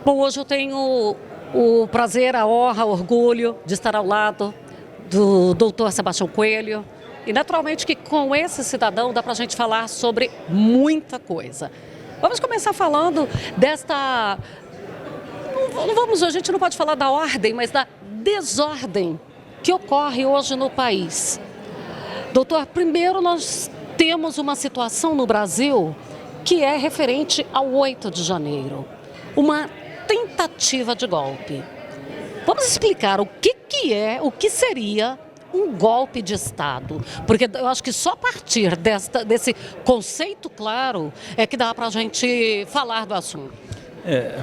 Bom, hoje eu tenho o prazer, a honra, o orgulho de estar ao lado do Dr. Sebastião Coelho. E naturalmente que com esse cidadão dá para a gente falar sobre muita coisa. Vamos começar falando desta... a gente não pode falar da ordem, mas da desordem que ocorre hoje no país. Doutor, primeiro nós temos uma situação no Brasil que é referente ao 8 de janeiro. Uma tentativa de golpe. Vamos explicar o que seria um golpe de Estado, porque eu acho que só a partir desse conceito claro é que dá para a gente falar do assunto.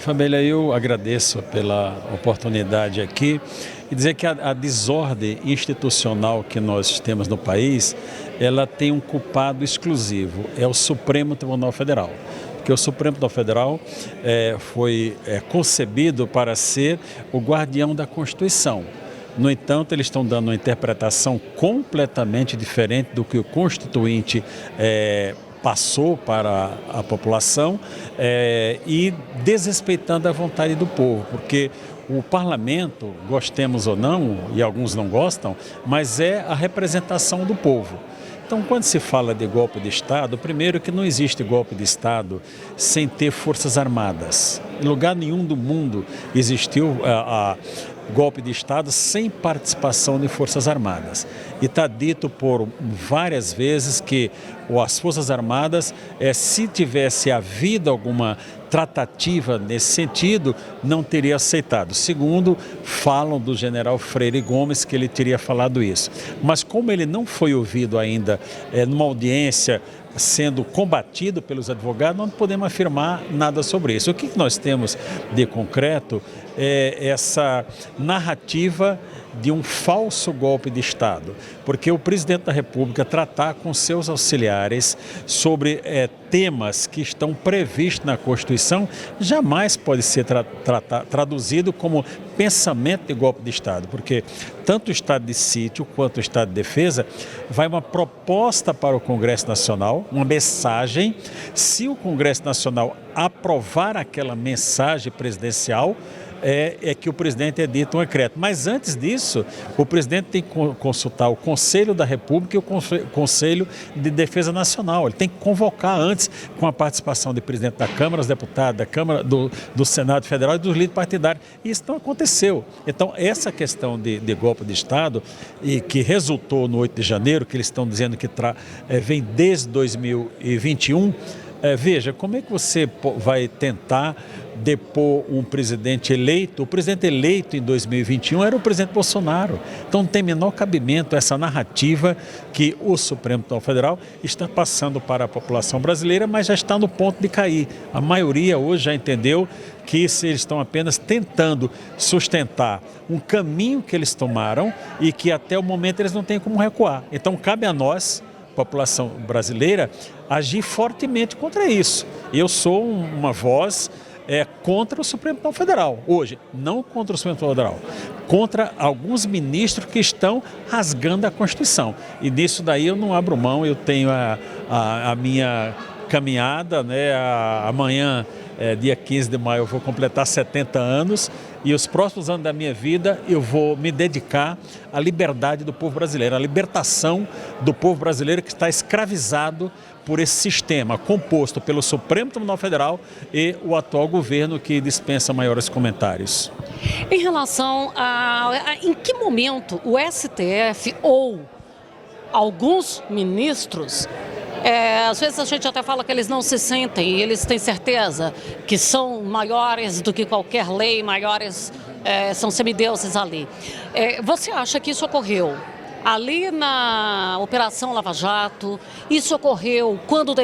Fabíola, eu agradeço pela oportunidade aqui e dizer que a desordem institucional que nós temos no país, ela tem um culpado exclusivo, é o Supremo Tribunal Federal. Porque o Supremo Tribunal Federal foi concebido para ser o guardião da Constituição. No entanto, eles estão dando uma interpretação completamente diferente do que o Constituinte passou para a população e desrespeitando a vontade do povo, porque o parlamento, gostemos ou não, e alguns não gostam, mas é a representação do povo. Então, quando se fala de golpe de Estado, primeiro que não existe golpe de Estado sem ter forças armadas. Em lugar nenhum do mundo existiu golpe de Estado sem participação de forças armadas. E está dito por várias vezes que as forças armadas, se tivesse havido alguma tratativa nesse sentido, não teria aceitado. Segundo, falam do general Freire Gomes que ele teria falado isso. Mas como ele não foi ouvido ainda numa audiência sendo combatido pelos advogados, não podemos afirmar nada sobre isso. O que nós temos de concreto é essa narrativa de um falso golpe de Estado, porque o presidente da República tratar com seus auxiliares sobre temas que estão previstos na Constituição jamais pode ser traduzido como pensamento de golpe de Estado, porque tanto o estado de sítio quanto o estado de defesa vai uma proposta para o Congresso Nacional, uma mensagem. Se o Congresso Nacional aprovar aquela mensagem presidencial, é que o presidente edita um decreto. Mas antes disso, o presidente tem que consultar o Conselho da República e o Conselho de Defesa Nacional. Ele tem que convocar antes, com a participação do presidente da Câmara, dos deputados, da Câmara, do Senado Federal e dos líderes partidários. E isso não aconteceu. Então, essa questão de golpe de Estado, e que resultou no 8 de janeiro, que eles estão dizendo que vem desde 2021, veja, como é que você vai tentar depor um presidente eleito? O presidente eleito em 2021 era o presidente Bolsonaro. Então não tem menor cabimento essa narrativa que o Supremo Tribunal Federal está passando para a população brasileira, mas já está no ponto de cair. A maioria hoje já entendeu que eles estão apenas tentando sustentar um caminho que eles tomaram e que até o momento eles não têm como recuar. Então cabe a nós, população brasileira, agir fortemente contra isso. Eu sou uma voz contra o Supremo Tribunal Federal, hoje, não contra o Supremo Tribunal Federal, contra alguns ministros que estão rasgando a Constituição. E nisso daí eu não abro mão, eu tenho a minha caminhada, né? Amanhã, dia 15 de maio, eu vou completar 70 anos e os próximos anos da minha vida eu vou me dedicar à liberdade do povo brasileiro, à libertação do povo brasileiro que está escravizado por esse sistema composto pelo Supremo Tribunal Federal e o atual governo, que dispensa maiores comentários. Em relação em que momento o STF ou alguns ministros, às vezes a gente até fala que eles não se sentem, eles têm certeza que são maiores do que qualquer lei, maiores, são semideuses ali. Você acha que isso ocorreu ali na Operação Lava Jato? Isso ocorreu quando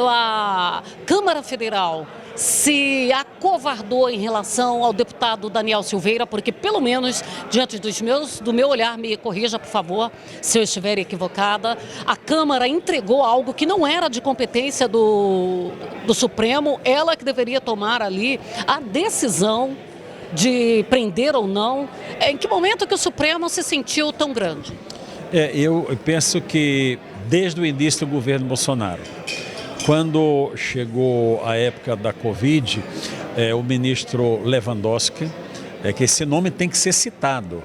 a Câmara Federal se acovardou em relação ao deputado Daniel Silveira, porque pelo menos diante do meu olhar, me corrija por favor se eu estiver equivocada, a Câmara entregou algo que não era de competência do Supremo, ela que deveria tomar ali a decisão de prender ou não. Em que momento que o Supremo se sentiu tão grande? Eu penso que desde o início do governo Bolsonaro, quando chegou a época da Covid, o ministro Lewandowski, que esse nome tem que ser citado.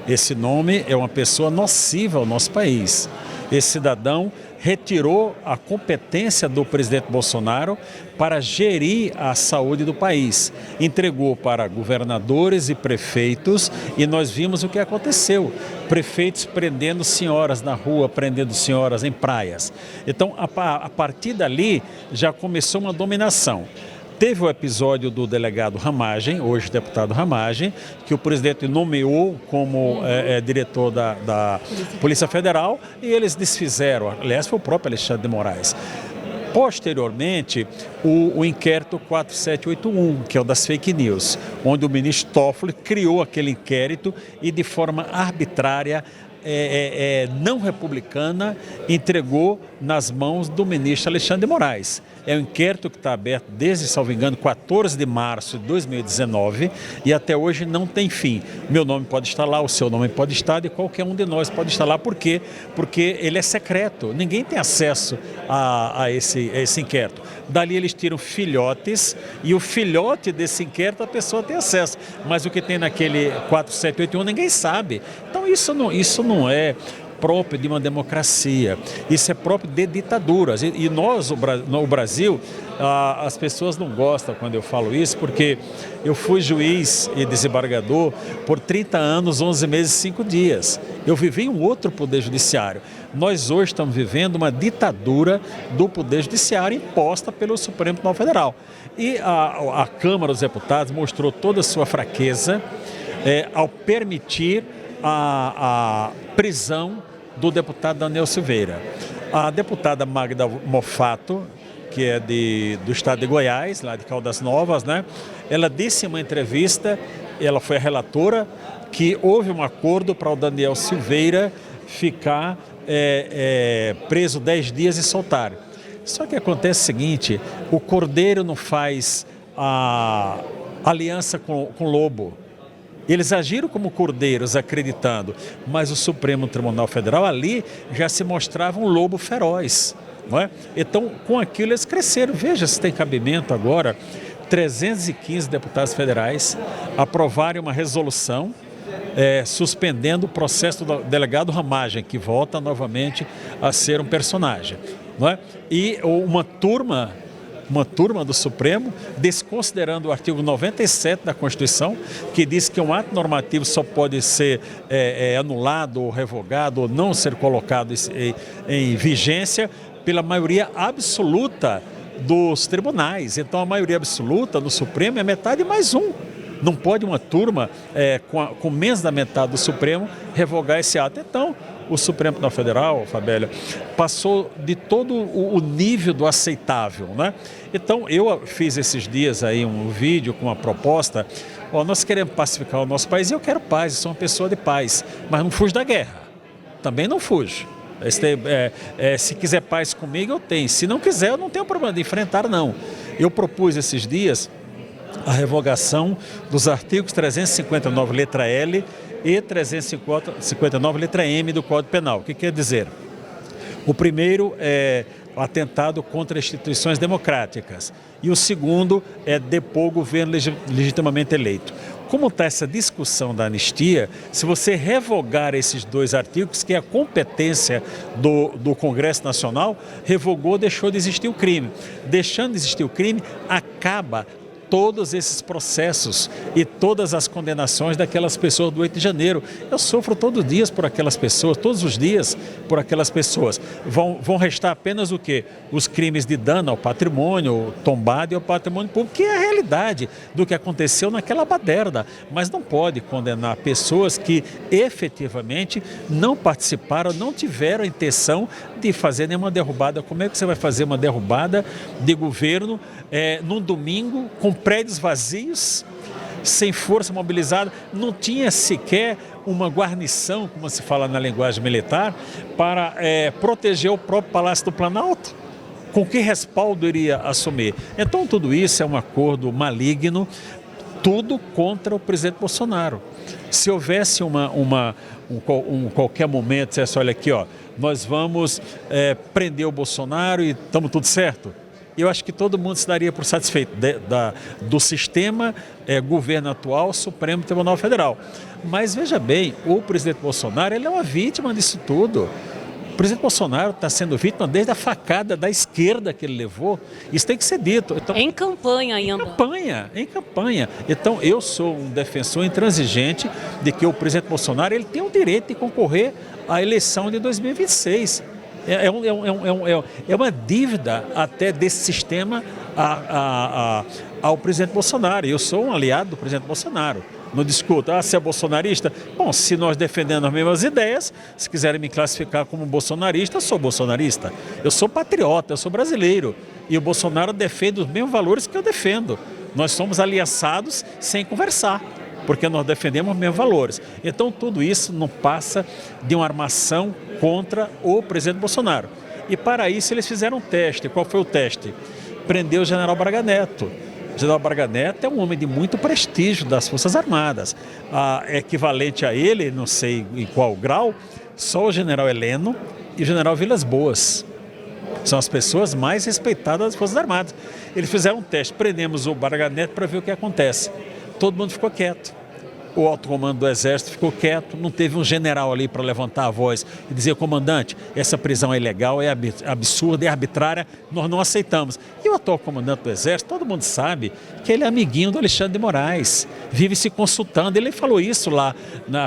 Esse nome é uma pessoa nociva ao nosso país. Esse cidadão retirou a competência do presidente Bolsonaro para gerir a saúde do país. Entregou para governadores e prefeitos e nós vimos o que aconteceu. Prefeitos prendendo senhoras na rua, prendendo senhoras em praias. Então, a partir dali, já começou uma dominação. Teve o episódio do delegado Ramagem, hoje deputado Ramagem, que o presidente nomeou como diretor da Polícia Federal e eles desfizeram. Aliás, foi o próprio Alexandre de Moraes. Posteriormente, o inquérito 4781, que é o das fake news, onde o ministro Toffoli criou aquele inquérito e de forma arbitrária, não republicana, entregou nas mãos do ministro Alexandre de Moraes. É um inquérito que está aberto desde, salvo engano, 14 de março de 2019 e até hoje não tem fim. Meu nome pode estar lá, o seu nome pode estar e qualquer um de nós pode estar lá. Por quê? Porque ele é secreto, ninguém tem acesso a esse inquérito. Dali eles tiram filhotes e o filhote desse inquérito a pessoa tem acesso. Mas o que tem naquele 4781 ninguém sabe. Então isso não é próprio de uma democracia, isso é próprio de ditaduras. E nós, no Brasil, as pessoas não gostam quando eu falo isso, porque eu fui juiz e desembargador por 30 anos, 11 meses e 5 dias. Eu vivi um outro poder judiciário. Nós hoje estamos vivendo uma ditadura do poder judiciário imposta pelo Supremo Tribunal Federal. E a Câmara dos Deputados mostrou toda a sua fraqueza ao permitir a prisão do deputado Daniel Silveira. A deputada Magda Mofato, que é do estado de Goiás, lá de Caldas Novas, né? Ela disse em uma entrevista, ela foi a relatora, que houve um acordo para o Daniel Silveira ficar preso 10 dias e soltar. Só que acontece o seguinte, o cordeiro não faz a aliança com o lobo. Eles agiram como cordeiros, acreditando, mas o Supremo Tribunal Federal ali já se mostrava um lobo feroz, não é? Então, com aquilo eles cresceram. Veja se tem cabimento agora, 315 deputados federais aprovarem uma resolução suspendendo o processo do delegado Ramagem, que volta novamente a ser um personagem, não é? E uma turma do Supremo, desconsiderando o artigo 97 da Constituição, que diz que um ato normativo só pode ser anulado ou revogado ou não ser colocado em vigência pela maioria absoluta dos tribunais. Então, a maioria absoluta do Supremo é metade mais um. Não pode uma turma com menos da metade do Supremo revogar esse ato. Então, o Supremo Tribunal Federal, Fabélia, passou de todo o nível do aceitável, né? Então, eu fiz esses dias aí um vídeo com uma proposta. Nós queremos pacificar o nosso país e eu quero paz, eu sou uma pessoa de paz, mas não fujo da guerra. Também não fujo. Se quiser paz comigo, eu tenho. Se não quiser, eu não tenho problema de enfrentar, não. Eu propus esses dias a revogação dos artigos 359, letra L, e 359, letra M do Código Penal. O que quer dizer? O primeiro é o atentado contra instituições democráticas e o segundo é depor o governo legitimamente eleito. Como está essa discussão da anistia, se você revogar esses dois artigos, que é a competência do Congresso Nacional, revogou, deixou de existir o crime. Deixando de existir o crime, acaba todos esses processos e todas as condenações daquelas pessoas do 8 de janeiro. Eu sofro todos os dias por aquelas pessoas, todos os dias por aquelas pessoas. Vão restar apenas o quê? Os crimes de dano ao patrimônio tombado e ao patrimônio público, que é a realidade do que aconteceu naquela baderna. Mas não pode condenar pessoas que efetivamente não participaram, não tiveram a intenção de fazer nenhuma derrubada. Como é que você vai fazer uma derrubada de governo num domingo com prédios vazios, sem força mobilizada? Não tinha sequer uma guarnição, como se fala na linguagem militar, para proteger o próprio Palácio do Planalto? Com que respaldo iria assumir? Então tudo isso é um acordo maligno, tudo contra o presidente Bolsonaro. Se houvesse qualquer momento, dissesse, olha aqui, nós vamos prender o Bolsonaro e estamos tudo certo. eu acho que todo mundo se daria por satisfeito do sistema governo atual, Supremo Tribunal Federal. Mas veja bem, o presidente Bolsonaro ele é uma vítima disso tudo. O presidente Bolsonaro está sendo vítima desde a facada da esquerda que ele levou. Isso tem que ser dito. Então, em campanha ainda. Em campanha. Então, eu sou um defensor intransigente de que o presidente Bolsonaro ele tem o direito de concorrer à eleição de 2026. É uma dívida até desse sistema ao presidente Bolsonaro. Eu sou um aliado do presidente Bolsonaro. Não discuto, se é bolsonarista? Bom, se nós defendemos as mesmas ideias, se quiserem me classificar como bolsonarista, eu sou bolsonarista. Eu sou patriota, eu sou brasileiro. E o Bolsonaro defende os mesmos valores que eu defendo. Nós somos aliançados sem conversar, porque nós defendemos os mesmos valores. Então, tudo isso não passa de uma armação contra o presidente Bolsonaro. E para isso eles fizeram um teste. Qual foi o teste? Prendeu o general Braga Neto. O general Braga Neto é um homem de muito prestígio das Forças Armadas. Equivalente a ele, não sei em qual grau, só o general Heleno e o general Vilas Boas. São as pessoas mais respeitadas das Forças Armadas. Eles fizeram um teste, prendemos o Braga Neto para ver o que acontece. Todo mundo ficou quieto. O alto comando do Exército ficou quieto, não teve um general ali para levantar a voz e dizer: comandante, essa prisão é ilegal, é absurda, é arbitrária, nós não aceitamos. E o atual comandante do Exército, todo mundo sabe que ele é amiguinho do Alexandre de Moraes, vive se consultando. Ele falou isso lá,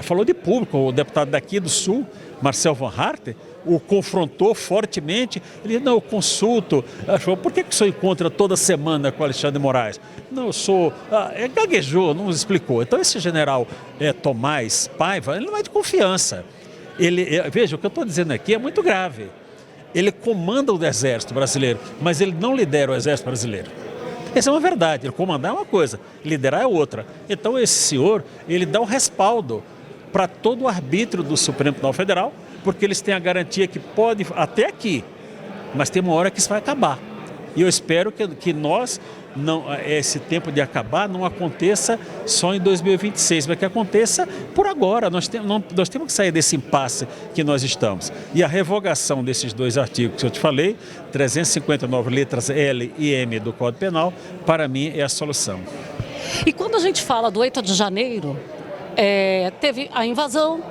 falou de público, o deputado daqui do Sul, Marcel Van Harten, o confrontou fortemente. Ele disse: não, eu consulto. Achou, por que o senhor encontra toda semana com o Alexandre de Moraes? Não, eu sou... gaguejou, não explicou. Então esse general Tomás Paiva, ele não é de confiança. Veja, o que eu estou dizendo aqui é muito grave. Ele comanda o exército brasileiro, mas ele não lidera o exército brasileiro. Essa é uma verdade. Ele comandar é uma coisa, liderar é outra. Então esse senhor, ele dá um respaldo para todo o arbítrio do Supremo Tribunal Federal, porque eles têm a garantia que pode até aqui, mas tem uma hora que isso vai acabar. E eu espero que esse tempo de acabar não aconteça só em 2026, mas que aconteça por agora. Nós temos que sair desse impasse que nós estamos. E a revogação desses dois artigos que eu te falei, 359 letras L e M do Código Penal, para mim é a solução. E quando a gente fala do 8 de janeiro, teve a invasão,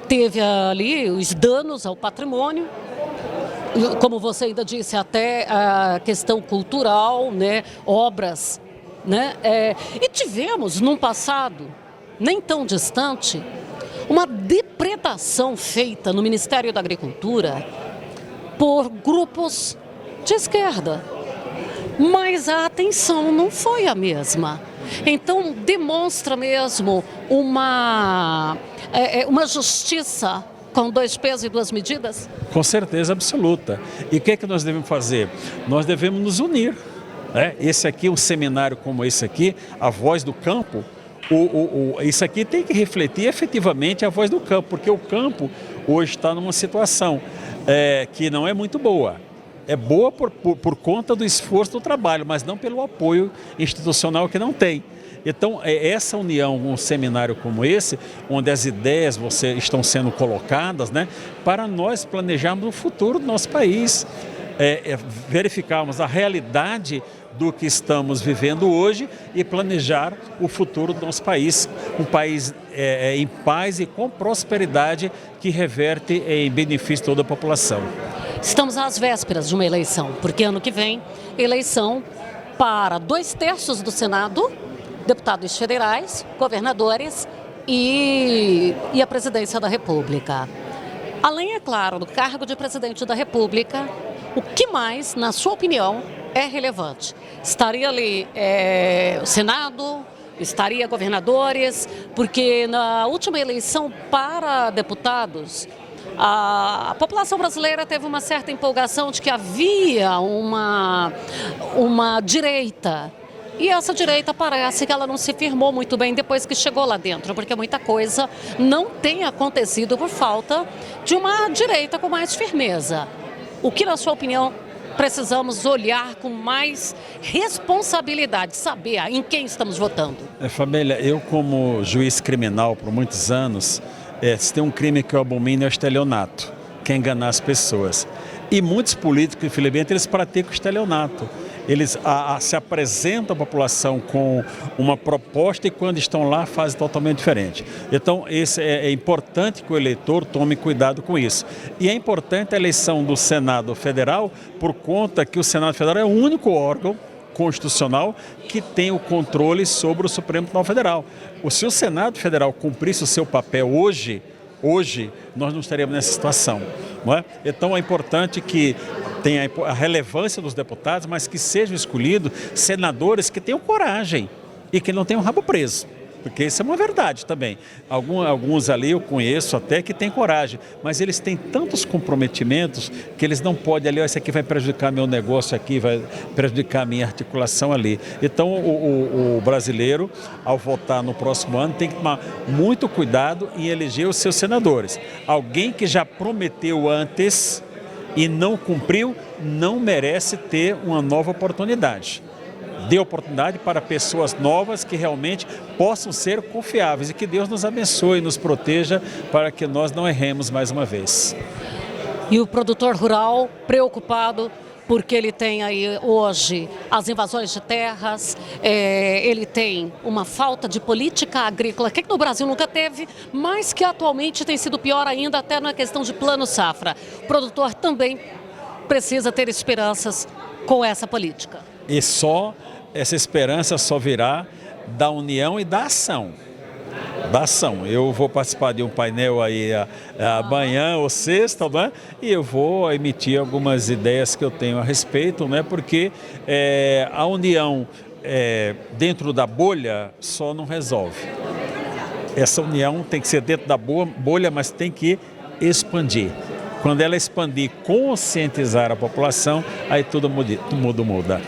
teve ali os danos ao patrimônio, como você ainda disse, até a questão cultural, né, obras, né, e tivemos, num passado nem tão distante, uma depredação feita no Ministério da Agricultura por grupos de esquerda, mas a atenção não foi a mesma. Então, demonstra mesmo uma justiça com dois pesos e duas medidas? Com certeza absoluta. E o que é que nós devemos fazer? Nós devemos nos unir. Esse aqui, um seminário como esse aqui, a voz do campo, isso aqui tem que refletir efetivamente a voz do campo, porque o campo hoje está numa situação que não é muito boa. É boa por conta do esforço do trabalho, mas não pelo apoio institucional que não tem. Então, essa união, um seminário como esse, onde as ideias estão sendo colocadas, né, para nós planejarmos o futuro do nosso país, verificarmos a realidade do que estamos vivendo hoje e planejar o futuro do nosso país, um país em paz e com prosperidade que reverte em benefício de toda a população. Estamos às vésperas de uma eleição, porque ano que vem, eleição para 2/3 do Senado, deputados federais, governadores e a presidência da República. Além, é claro, do cargo de presidente da República, o que mais, na sua opinião, é relevante? Estaria ali o Senado, estaria governadores, porque na última eleição para deputados, a população brasileira teve uma certa empolgação de que havia uma direita. E essa direita parece que ela não se firmou muito bem depois que chegou lá dentro, porque muita coisa não tem acontecido por falta de uma direita com mais firmeza. O que, na sua opinião, precisamos olhar com mais responsabilidade, saber em quem estamos votando? Família, eu como juiz criminal por muitos anos, se tem um crime que eu abomino é o estelionato, que é enganar as pessoas. E muitos políticos, infelizmente, eles praticam o estelionato. Eles se apresentam à população com uma proposta e quando estão lá fazem totalmente diferente. Então, é importante que o eleitor tome cuidado com isso. E é importante a eleição do Senado Federal por conta que o Senado Federal é o único órgão constitucional que tem o controle sobre o Supremo Tribunal Federal. Se o Senado Federal cumprisse o seu papel hoje nós não estaríamos nessa situação. Não é? Então é importante que tenha a relevância dos deputados, mas que sejam escolhidos senadores que tenham coragem e que não tenham rabo preso. Porque isso é uma verdade também. Alguns ali eu conheço até que têm coragem, mas eles têm tantos comprometimentos que eles não podem ali, isso aqui vai prejudicar meu negócio aqui, vai prejudicar a minha articulação ali. Então o brasileiro, ao votar no próximo ano, tem que tomar muito cuidado em eleger os seus senadores. Alguém que já prometeu antes e não cumpriu, não merece ter uma nova oportunidade. Dê oportunidade para pessoas novas que realmente possam ser confiáveis e que Deus nos abençoe e nos proteja para que nós não erremos mais uma vez. E o produtor rural preocupado porque ele tem aí hoje as invasões de terras, ele tem uma falta de política agrícola, que no Brasil nunca teve, mas que atualmente tem sido pior ainda até na questão de plano safra. O produtor também precisa ter esperanças com essa política. E essa esperança só virá da união e da ação. Eu vou participar de um painel aí amanhã ou sexta, né? E eu vou emitir algumas ideias que eu tenho a respeito, né? Porque a união dentro da bolha só não resolve. Essa união tem que ser dentro da bolha, mas tem que expandir. Quando ela expandir, conscientizar a população, aí tudo muda.